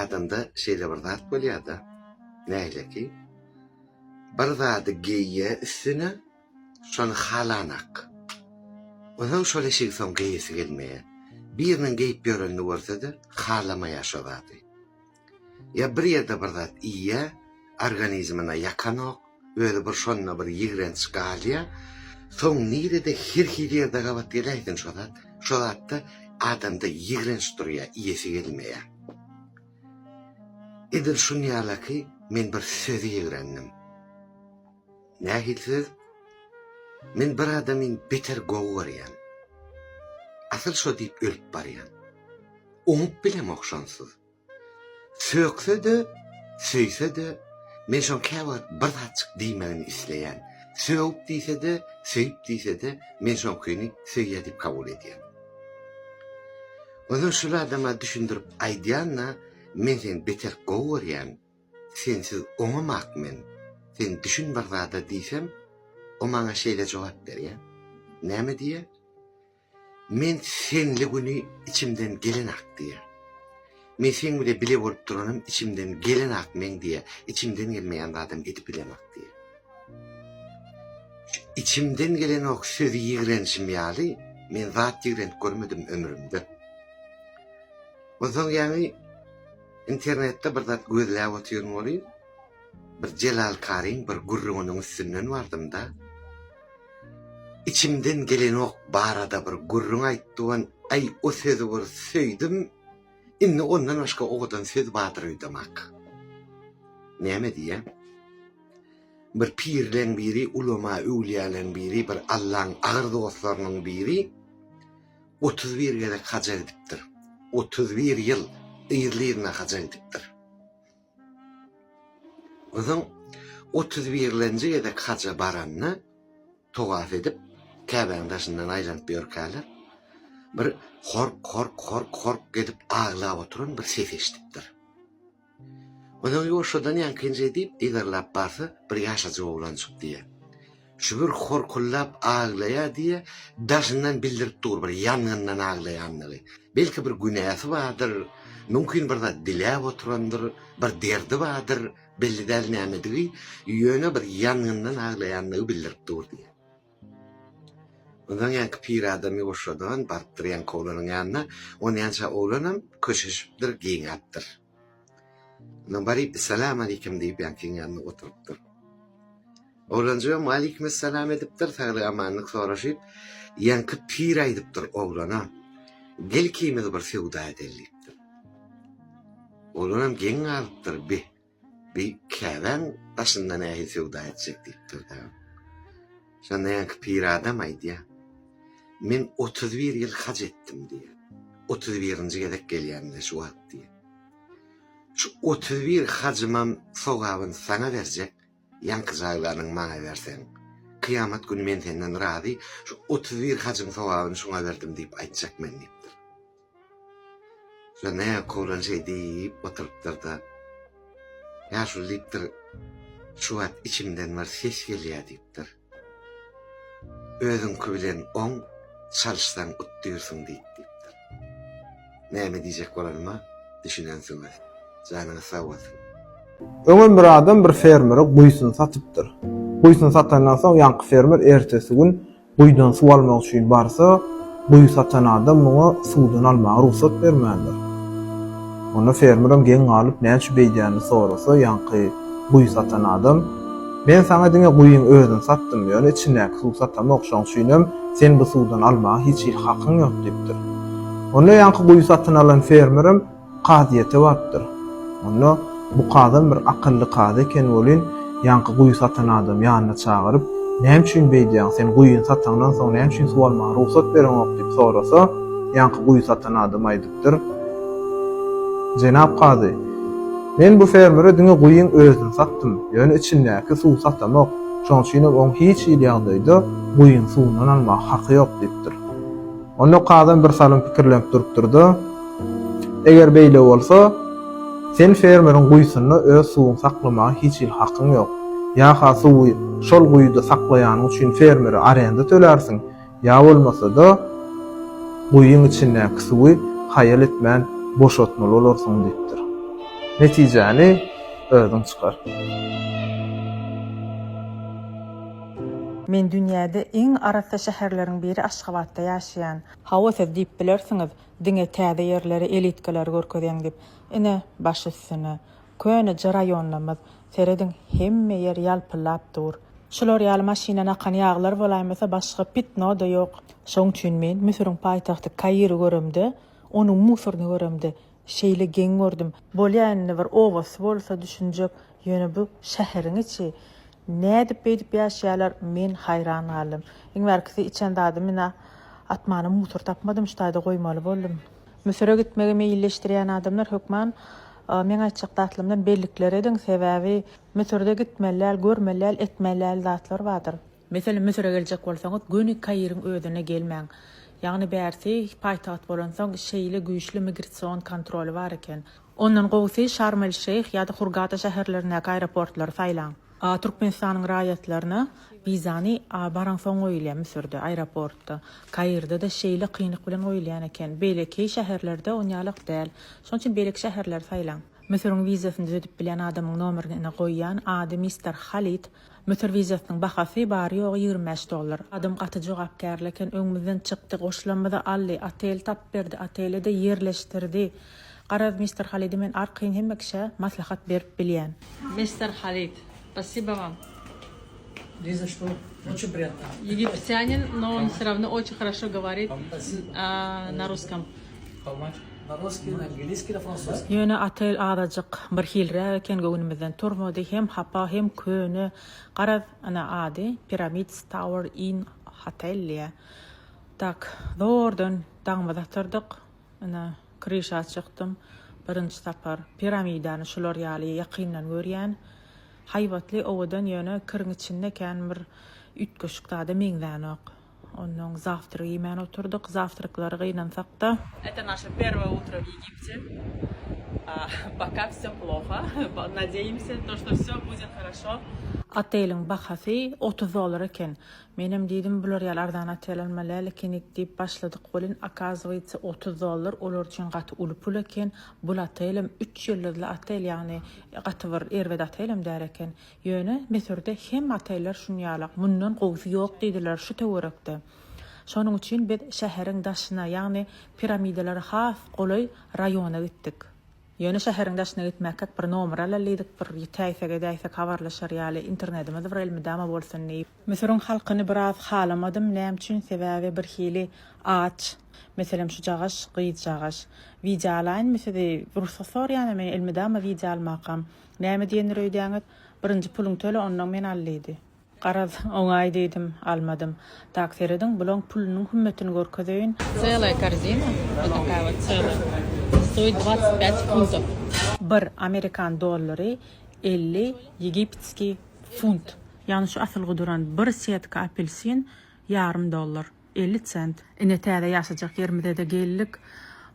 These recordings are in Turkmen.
adamda şeyle bir zat bolýardy. Näyle ki? Bir zatı geýýe üstüne şonu halanak. Ondan şöyle şey son geýesi gelmeýe. Birinin geýip ýörenini görse-de halamaýa şo zaty. Ya bir ýerde bir zat iýe, organizmine ýakanok, öýle bir şonuna bir ýigrenç galýa, soň nirede her ýerde gabat geleýsin şo zat. Şo zatda adamda ýigrenç durýa, iýesi gelmeýe. Edil şunu ýala ki, men bir sözi ýigrendim. Nähilsiz? Men bir adamyn beter gowy görýän. Asyl şo diýip ölüp barýan. Oňup bilem okşansız. Sökse-de, söýse-de, men şol käwat bir zatçyk diýmegini isleýän. Söýüp diýse-de, söýüp diýse-de, men şol köni söýýä diýip kabul edýän. Ondan şol adama düşündirip aýdýanna, men sen beter gowy görýän. Sensiz oňamakmen. Sen düşün bir zada diýsem, o maňa şeýle jogap berýär. Näme diýe? Men senli güni içimden gelen ak diye. Men sen bile bile bolup duranım içimden gelen ak men diye. İçimden gelmeyen adam edip bilemek diye. İçimden gelen ok sözü ýigrençim ýaly, men zat ýigrenç görmedim ömrümde. Ondan yani internette bir zat gözläp oturýan boly, bir Celal Karim bir gurrunun üstünden vardım da. İçimden gelen ok barada bir gurrun aýtdygan, ay o sözü bir söýdim, inni ondan başga oğdan söz batyrýdymak. Näme diýe? Bir pirlen biri, ulama öwliýalan biri, bir Allah'ın agyr dostlarynyň biri 31 gede haja edipdir. 31 ýyl ýyrlygyna haja edipdir. Oňa 31-lenji gede haja baranna togaf edip Käbeň daşyndan aýlanyp ýörkäler. Bir kork gedip ağlap oturan bir ses eşitipdir. Ondan ýoşadan ýankyňja diýip diýerläp barsa bir ýaşaja oglan çykdy diýe. Şu bir korkullap ağlaýa diýe daşyndan bildirip dur bir ýangyndan ağlaýanlygy. Belki bir günäsi bardyr, mümkin bir zat diläp oturandyr, bir derdi bardyr, belli däl nämedir, ýöne bir ýangyndan ağlaýanlygy bildirip dur diýe. Ondan ýanky pir adam ýoşadan bardyr ýanky oglanyň ýanyna, onu ýança oglanam köşeşipdir, giňapdyr. Ondan baryp "Salam aleykum" diýip ýankyň ýanyna oturypdyr. Oglanjam "Aleykum salam" edipdir, saglyk amanlyk soraşyp, ýanky pir aýdypdyr oglana. "Gel kimiz bir sewda edelikdir." Oglanam geň alypdyr, "Bir käwen daşyndan ähli sewda etjek" diýipdir. Şonda ýanky pir adam aýdýa. "Men 31 ýyl haj etdim" diýe. 31-nji gedek gelýände şu wagt diýe. Şu 31 hajymam sogabyny sana berjek, ýanky jaýlaryň maňa berseň. Kıyamet günü men senden razy, şu 31 hajyň sogabyny şoňa berdim diýip aýtjak men diýipdir. Şonda ýa şey diýip oturypdyr da. "Ya şu diýipdir, şu wagt içimden bir ses gelýär" diýipdir. "Özüňkü bilen oň çalışsan utdyrsyň" diýipdir. Näme diýjek bolarma? Düşünensiňiz. Janyňyz sag bolsun. Öňün bir adam bir fermere guýsyn satypdyr. Guýsyn satandan soň ýanky fermer ertesi gün guýdan suw almak üçin barsa, guý satan adam muňa suwdan almagy ruhsat bermändir. Onu fermerim geň alyp näçe beýdýäni sorasa, ýanky guý satan adam "Men sana diňe guýyň özüň satdym, ýöne içindäki suw satamak şoň üçinem sen bu suwdan almagy hiç hakyň ýok" diýipdir. Onu ýanky guý satan alan fermerim qadyýete bardyr. Onu bu qadam bir akıllı qady eken bolyn, ýanky guý satan adam ýanyna çagyryp, "Näme üçin beýdýäň? Sen guýyň satandan soň näme üçin suw almagy ruhsat bereňok?" diýip sorasa, ýanky guý satan adam aýdypdyr. "Jenap qady, men bu fermere diňe guýyň özüň satdym, ýöne içindäki suw satamak, şoň üçin oň hiç ýagdaýda guýyň suwundan almagy haky ýok" diýipdir. Onu qadam bir salym pikirlenip durupdyr da, "Eger beýle bolsa, sen fermerin guýsyny öz suwuň saklamagy hiç hakyň ýok. Ýa-ha suwy şol guýda saklaýanyň üçin fermere arenda tölersiň, ýa bolmasa da guýyň içindäki suwy hayal etmän boşaltmaly bolarsyň" diýipdir. netijäni özüň çykar. Men dünyada iň arata şäherleriň biri Aşgabatda ýaşaýan. Hawasy diýip bilersiňiz, diňe täze ýerleri, elitkalar görkezýän diýip. Ine baş üstüne köne jaraýonlarymyz serediň hemme ýer ýalpylap dur. Şular ýaly maşinana akan ýaglar bolaýmasa başga pitno da ýok. Şoň üçin men Misiriň paýtagty Kaýry görümde, onuň musorny görümde. Şeýle geň gördüm. Bolýanyny bir owas bolsa düşünjek, ýöne bu şäheriň içi nädip edip ýaşaýarlar, men hayran galym. Iň berkisi içen dady mena atmany musor tapmadym, ştaýda goýmaly boldum. Musora gitmege meýilleşdirýän adamlar hökman men aýtjak datlymdan bellikler ediň, sebäbi musorda gitmeler, görmeler, etmeler zatlar bardyr. Mesela musora geljek bolsaňyz, göni Kaýryň özüne gelmäň. Ýagny bärsi paýtagat bolansoň şeýle güýçli migrasion kontroly bar eken. Ondan gowsy Şarm el-Şeyh ýa-da Hurgada şäherlerine aeroportlar saýlan. Türkmenistanyň raýatlaryna bizany baran soň oýlaýan Misirde aeroportda. Kaýrda da şeýle kynlyk bilen oýlaýan eken. Beleki şäherlerde onýalyk däl. Şoň üçin belek şäherler saýlan. Misiriň wizasyny düzedip bilen adamyň nomerini goýýan ady Mr. Khalid. Misir wizasynyň bahasy bary ýogy $25. Adam gaty jogap berleken öňümizden çykdy, goşulanmada aldy, otel tap berdi, otelde yerleşdirdi. Garaz Mr. Khalid men arqyn hemme kişe maslahat berip bilýän. Мистер Халид, спасибо вам. Не за что. Очень приятно. Египтянин, но он все равно очень хорошо говорит на русском. How much? На русский, на английский, на французский. Ýöne otel adajyk bir hilre eken göwnümizden turmady, hem hapa hem köne. Garaz ana ady Pyramids Tower in Hotel. Tak, doğrudan dağmada turdyk. Ana krişa çykdym. Birinji tapar piramidany şular ýaly ýakyndan görýän. Haýbatly owadan ýöne kirň içinde kän bir ütköşükde meňdän ok. Ondan завтрак ýemän oturduk, завтраклary gynansak-da. Это наше первое утро в Египте. Пока всё плохо. Надеемся, что всё будет хорошо. Oteliň bahasy $30 eken. Menem diýdim bular ýaly ardan otel almaly, lekin diýip başladyk bolun. Akazyýetsy $30 olar üçin gaty uly pul eken. Bu otelim 3 ýyllyk otel, ýagny gaty bir erwed otelim där eken. Ýöne Misirde hem oteller şunýalyk, mundan gowsy ýok diýdiler şu töwerekde. Şonuň üçin biz şäheriň daşyna, ýagny piramidalary has golay raýona gitdik. Ýöne şäheriň daşyna gitmäk bir nomer alalydyk, bir täýsege habarlaşar ýaly internetimizde bir elmidama bolsun diýip. Misiriň halkyny biraz halamadym, näme üçin sebäbi bir hili aç. Meselem şu jagaş, gyýy jagaş. Widialaň mesele ruhsat sor ýani men elmidama video almakam. Näme diýenler öýdäňiz? Birinji puluň töle ondan men allydy. Garaz oňay diýdim, almadym. Taksirediň bulan pulunyň hümmetini görkezýän. Целая корзина, вот такая вот целая, стоит 25 фунтов. Bir Amerikan dollary 50 Egiptski funt. Ýani şu asylgy duran bir setka apelsin $50, 50 cent. Ine täze ýaşajak ýerimizde de geldik.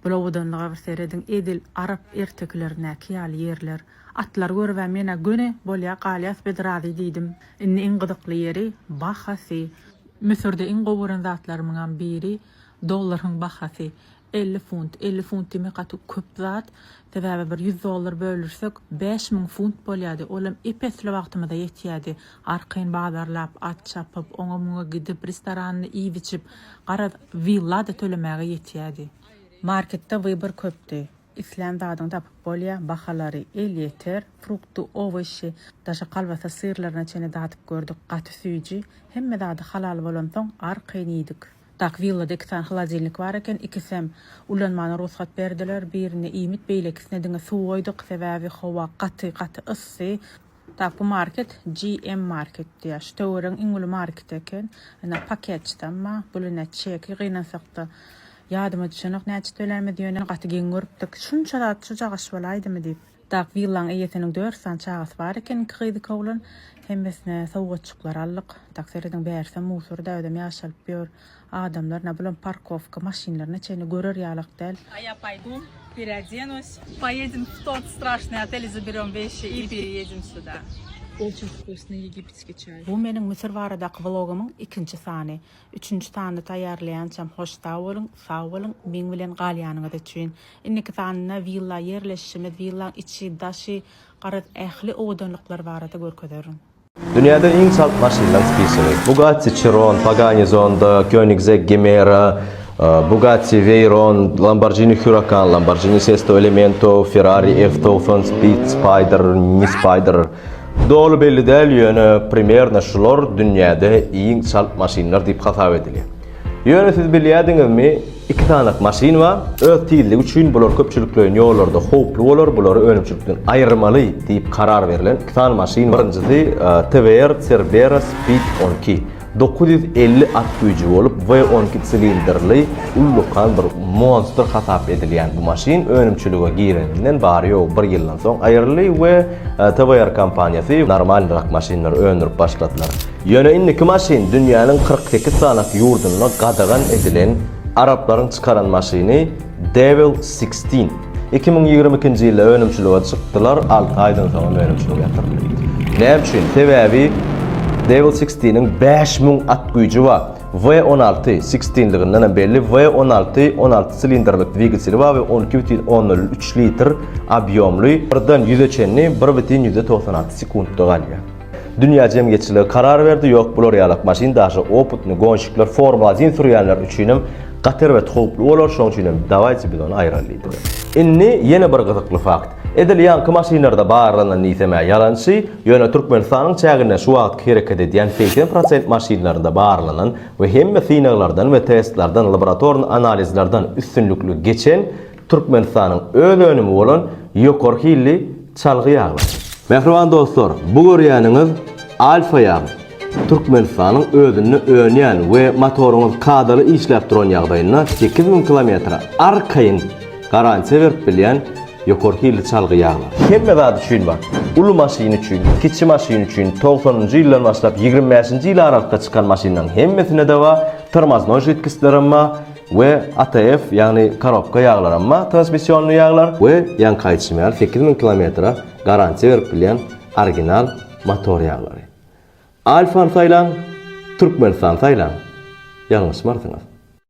Bulawdanlyga bir serediň edil Arap erteklerine ýaly ýerler. Atlar görüp mena göne bolýa galyas bedrady diýdim. Inni iň gydykly ýeri bahasy. Misirde iň goburan zatlarymyň biri dollaryň bahasy 50 funt. 50 funt diýmek gaty köp zat. Sebäbi bir $100 bölürsek 5000 funt bolýady. Olam epesli wagtymyzda ýetýärdi. Arqyn bazarlap, at çapyp, oňa gidip restoranyny iýip içip, gara villa da tölemäge ýetýärdi. Marketde wybor köpdi. İslam dadyň tapyp bolýa, bahalary el ýeter, frukty, owaşy, daşa kalbasa syrlaryna çene datyp gördük. Gaty süýji, hemme dady halal bolan soň arqyn ýedik. Tak villada 2 tane холодильник var eken, ikisem ulanmany ruhsat berdiler. Birini iýmit beýlekisine diňe suw goýdyk, sebäbi hawa gaty issy. Tak bu market GM market diýär. Ştöweriň iň uly market eken. Ana paketçdama buluna çeki gynasakda. Yadıma düşenok näçe töläme diýene gaty geň görüpdik. Şunça da şu jagaş bolaydymy diýip. Tak villaň eýetiniň 4 san çagas bar eken, gyzy kowlan hemmesine sowgatçyklar allyk. Tak serediň bärse musurda ödem ýaşalyp ýör. Adamlar na bilen parkovka maşinlaryna çeni görür ýalyk däl. А я пойду, переоденусь, поедем в тот страшный отель, заберем вещи и переедем сюда. Очень вкусный египетский чай. Bu mening Misir baradaky vlogumun 2-nji sany. 3-nji sany taýýarlaýançam hoşda bolun, sag bolun, meň bilen galýanyňyza çyn. Inniki sanyna villa yerleşişimiz, villa içi daşy, garat ähli owadanlyklar barada görkezeriň. Dünyada en salt maşinlar spisiri. Bugatti Chiron, Pagani Zonda, Koenigsegg Gemera, Bugatti Veyron, Lamborghini Huracan, Lamborghini Sesto Elemento, Ferrari F1000, Speed Spider, Mi Spider. Dolu belli däl ýöne primärne şular dünýäde iň salt maşinlar diýip hasap edilýär. Ýöne siz bilýärdiňizmi, 2 tanak maşin bar. Öz tiýilligi üçin bular köpçüliklerin ýollarda howply bolar, bulary önümçilikden aýyrmaly diýip karar berilen 2 tanak maşin. Birinjisi TVR Cerbera Speed 12. 950 at güýji bolup V12 silinderli ullukan bir monster hasap edilýän bu maşin önümçilige gireninden bary ýok 1 ýyldan soň aýrly we TVR kompaniýasy normal rak maşinler öndürip başladylar. Ýöne indiki maşin dünýäniň 48 sanak ýurdunyna gadagan edilen Arapların çıkaran maşini Devil 16. 2022-nji ýylda önümçilige çykdylar, 6 aýdan soň önümçilige ýatyrdylar. Näme üçin? Sebäbi Devil 16'nin 5000 at güýji bar. V16 16-liginden belli V16 16 silinderlik dwigetseli bar we 12,3 litr obýomly birden 100'e çenni 1,96 sekundda galýar. Dünýä jemgyýetçiligi karar berdi, ýok bular ýalyk maşin daşy oputny gonşyklar Formula 1 sürýänler üçin gater we howply bolar, şoň üçin dawaýçy bilen aýrylýar. Inni ýene bir gyzykly fakt. Edilýän maşinlarda barlanan niseme ýalançy, ýöne Türkmenistanyň çägine şu wagt hereket edýän 80% maşinlarda barlanan we hemme synaglardan we testlerden laborator analizlerden üstünlükli geçen Türkmenistanyň öz önümi bolan ýokary hilli çalgy ýaglar. Mehriban dostlar, bu görýäniňiz Alfa ýagy. Türkmenistanyň özüni öňýän we motoruňyz kadaly işläp duran ýagdaýynda 8000 km arkaýyn garansiýa berip bilýän ýokary hilli çalgy ýaglar. Hemme zat üçin bar. Ulu maşin üçin, kiçi maşin üçin 90-njy ýyldan başlap 25-nji ýyl aralykda çykan maşinlaryň hemmesine de bar tormoznoj ýetkisleri we ATF ýagny korobka ýaglar, transmissionly ýaglar we ýan gaýtşymaly 8000 km garansiýa berip bilýän original motor ýaglary. Alfa saýlan, Türkmenistan saýlan. Ýalňyşmarsyňyz.